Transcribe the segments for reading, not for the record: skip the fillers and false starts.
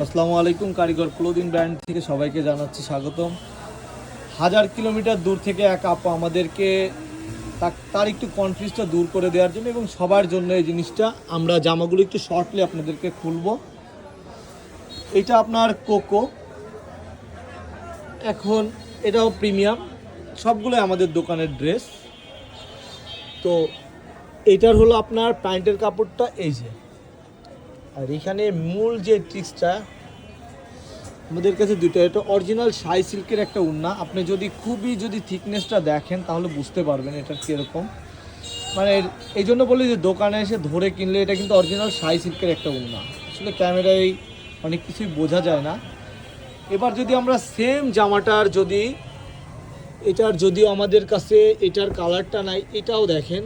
আসসালামু আলাইকুম। কারিগর ক্লোদিং ব্র্যান্ড থেকে সবাইকে জানাচ্ছি স্বাগতম। 1000 কিলোমিটার দূর থেকে এক আপু আমাদেরকে তার একটু কনফিউজটা দূর করে দেওয়ার জন্য এবং সবার জন্য এই জিনিসটা আমরা জামাগুলো একটু শর্টলি আপনাদেরকে খুলবো। এটা আপনার কোকো, এখন এটাও প্রিমিয়াম, সবগুলোই আমাদের দোকানের ড্রেস। তো এটার হলো আপনার প্যান্টের কাপড়টা এই যে, আর এখানে মূল যে ট্রিক্সটা আমাদের কাছে দুটো, এটা অরিজিনাল শাই সিল্কের একটা উন্না। আপনি যদি থিকনেসটা দেখেন তাহলে বুঝতে পারবেন এটা কীরকম। মানে এই জন্য বলি যে দোকানে এসে ধরে কিনলে এটা কিন্তু অরিজিনাল শাই সিল্কের একটা উন্না। আসলে ক্যামেরায় অনেক কিছুই বোঝা যায় না। এবার যদি আমরা সেম জামাটার যদিও আমাদের কাছে এটার কালারটা নাই, এটাও দেখেন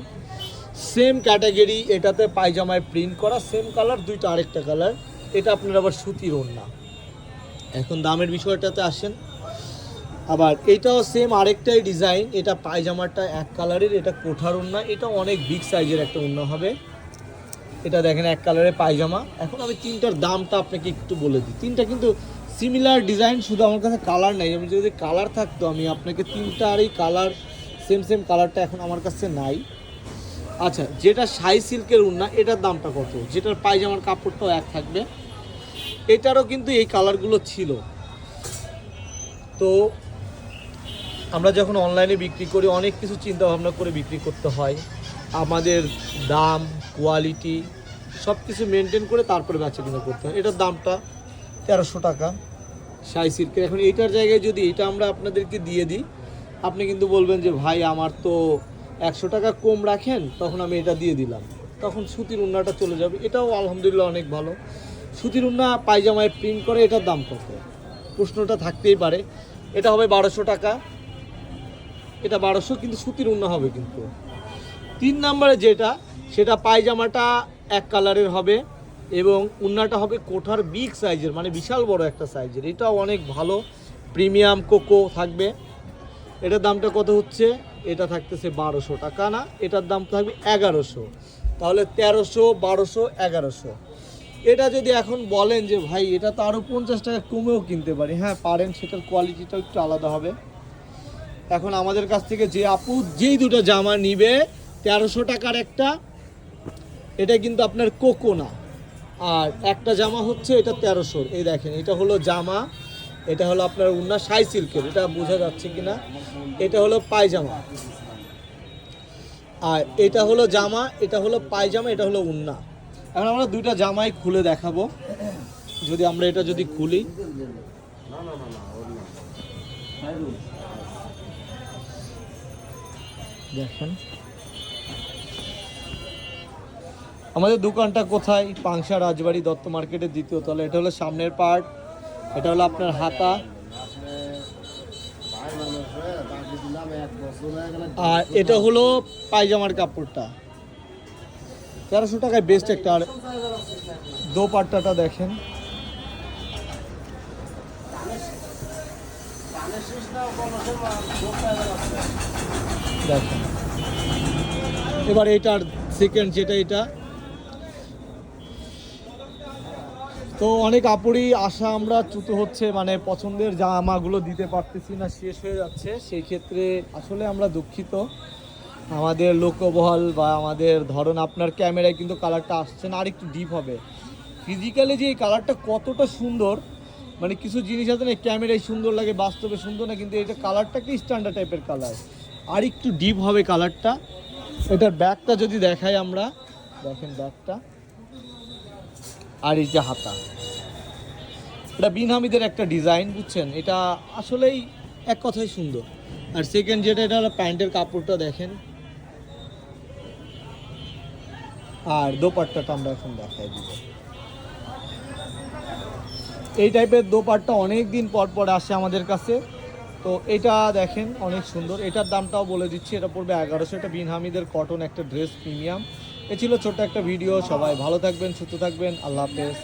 সেম ক্যাটাগরি, এটাতে পায়জামায় প্রিন্ট করা সেম কালার, দুইটা আরেকটা কালার। এটা আপনার আবার সুতির ওড়না। এখন দামের বিষয়টাতে আসেন, আবার এটাও সেম আরেকটাই ডিজাইন, এটা পায়জামাটা এক কালারের, এটা কোঠার ওড়না, এটা অনেক বিগ সাইজের একটা ওড়না হবে। এটা দেখেন এক কালারের পায়জামা। এখন আমি তিনটার দামটা আপনাকে একটু বলে দিই। তিনটা কিন্তু সিমিলার ডিজাইন, শুধু আমার কাছে কালার নাই। আমি যদি কালার থাকতো আমি আপনাকে তিনটারই কালার সেম কালারটা এখন আমার কাছে নাই। আচ্ছা, যেটা শাই সিল্কের উন্না এটার দামটা কত, যেটার পায়জামার কাপড়টাও এক থাকবে, এটারও কিন্তু এই কালারগুলো ছিল। তো আমরা যখন অনলাইনে বিক্রি করি অনেক কিছু চিন্তা ভাবনা করে বিক্রি করতে হয়। আমাদের দাম, কোয়ালিটি সব কিছু মেনটেন করে তারপরে বেচাকেনা করতে হয়। এটার দামটা 1300 টাকা শাই সিল্কের। এখন এইটার জায়গায় যদি এটা আমরা আপনাদেরকে দিয়ে দিই, আপনি কিন্তু বলবেন যে ভাই আমার তো 100 টাকা কম রাখেন, তখন আমি এটা দিয়ে দিলাম, তখন সুতির উন্নাটা চলে যাবে। এটাও আলহামদুলিল্লাহ অনেক ভালো। সুতির উন্না পায়জামায় প্রিন্ট করে, এটার দাম কত প্রশ্নটা থাকতেই পারে। এটা হবে 1200 টাকা, এটা 1200, কিন্তু সুতির উন্না হবে। কিন্তু 3 নম্বরে যেটা, সেটা পায়জামাটা এক কালারের হবে এবং উন্নাটা হবে কোঠার বিগ সাইজের, মানে বিশাল বড় একটা সাইজের। এটাও অনেক ভালো প্রিমিয়াম কোকো থাকবে। এটার দামটা কত হচ্ছে, এটা থাকতেছে 1200 টাকা না, এটার দাম থাকবে 1100। তাহলে 1300, 1200, 1100। এটা যদি এখন বলেন যে ভাই এটা তো আরও 50 টাকা কমেও কিনতে পারি, হ্যাঁ পারেন, সেটার কোয়ালিটিটাও একটু আলাদা হবে। এখন আমাদের কাছ থেকে যে আপু যেই দুটো জামা নিবে 1300 টাকার একটা, এটা কিন্তু আপনার কোকো না, আর একটা জামা হচ্ছে এটা 1300। এই দেখেন, এটা হলো জামা, এটা হলো আপনার উন্না শাই সিল্কের, এটা বোঝা যাচ্ছে কিনা। এটা হলো পায়জামা, আর এটা হলো জামা, এটা হলো পায়জামা, এটা হলো উন্না। এখন আমরা দুইটা জামাই খুলে দেখাবো। যদি আমরা এটা খুলি, দেখেন আমাদের দোকানটা কোথায়, পাংশা রাজবাড়ি দত্ত মার্কেটের 2য় তলা। এটা হলো সামনের পার্ট, এটা হলো আপনার হাতা, আর এটা হলো পায়জামার কাপড়টা। 1300 টাকায় বেস্ট একটা। আর দোপাট্টাটা দেখেন, দেখেন। এবার এটার সেকেন্ড যেটা, এটা তো অনেক আপুরই আশা আমরা চ্যুত হচ্ছে, মানে পছন্দের জামাগুলো দিতে পারতেছি না, শেষ হয়ে যাচ্ছে। সেই ক্ষেত্রে আসলে আমরা দুঃখিত। আমাদের লোকবহল বা আমাদের ধরন, আপনার ক্যামেরায় কিন্তু কালারটা আসছে না, আর একটু ডিপ হবে। ফিজিক্যালি যে এই কালারটা কতটা সুন্দর, মানে কিছু জিনিস আছে না ক্যামেরায় সুন্দর লাগে, বাস্তবে সুন্দর না, কিন্তু এটা কালারটা কি স্ট্যান্ডার্ড টাইপের কালার, আর একটু ডিপ হবে কালারটা। এটার ব্যাগটা যদি দেখাই আমরা, দেখেন ব্যাগটা, আর এই যে হাতা, এটা বিন হামিদের একটা ডিজাইন, বুঝছেন, এটা আসলেই এক কথাই সুন্দর। আর সেকেন্ড যেটা, এটা হলো প্যান্টের কাপড়টা দেখেন, আর দোপাট্টাটা আমরা এখন দেখাই দিব। এই টাইপের দোপাট্টা অনেক দিন পর আসে আমাদের কাছে। তো এটা দেখেন অনেক সুন্দর, এটার দামটাও বলে দিচ্ছি, এটা পড়বে 1100। এটা বিন হামিদের কটন একটা ড্রেস, প্রিমিয়াম। এ ছিল ছোট্ট একটা ভিডিও। সবাই ভালো থাকবেন, সুস্থ থাকবেন, আল্লাহ হাফেজ।